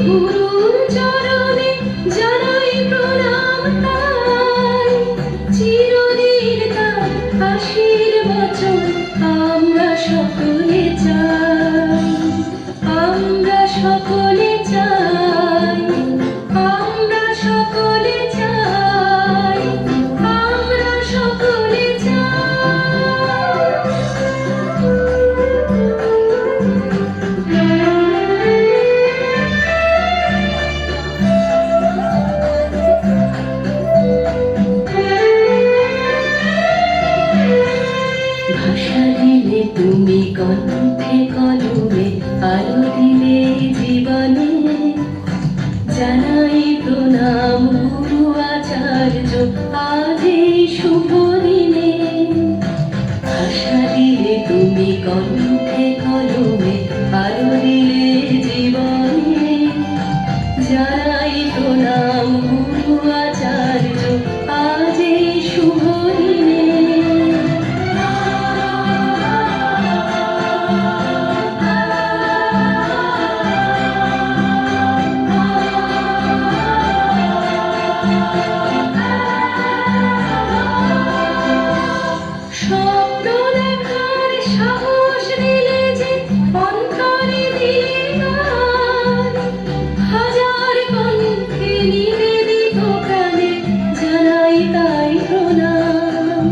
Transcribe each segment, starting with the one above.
গুরুর চরণে জানাই প্রণাম তাই, চিরদিন তার আশীর্বচন আমরা সকলে চাই, আমরা সকলে চাই, আমরা সকলে চাই, আমরা সকলে ভাষা দিলে তুমি কণ্ঠে কলমে, আলো দিলে জীবনে, জানাই প্রণাম গুরু আচার্য আজ এই শুভ দিনে। ভাষা দিলে তুমি কণ্ঠে কলমে, আলো দিলে জীবনে, জানাই প্রণাম গুরু আচার্য আজ এই শুভ দিনে। স্বপ্ন দেখার সাহস দিলে যে, অন্তরে দিলে গান, হাজার কণ্ঠে নিবেদিত প্রাণে জানাই তাই প্রণাম।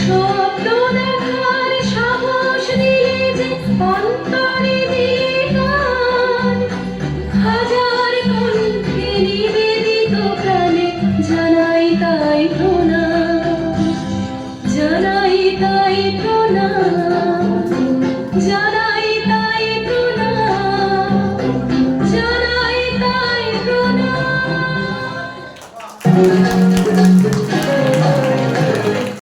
স্বপ্ন দেখার সাহস দিলে যে, অন্তরে দিলে গান, হাজার কণ্ঠে নিবেদিত প্রাণে জানাই তাই প্রণাম, জানাই তাই প্রণাম, জানাই তাই প্রণাম, জানাই তাই প্রণাম।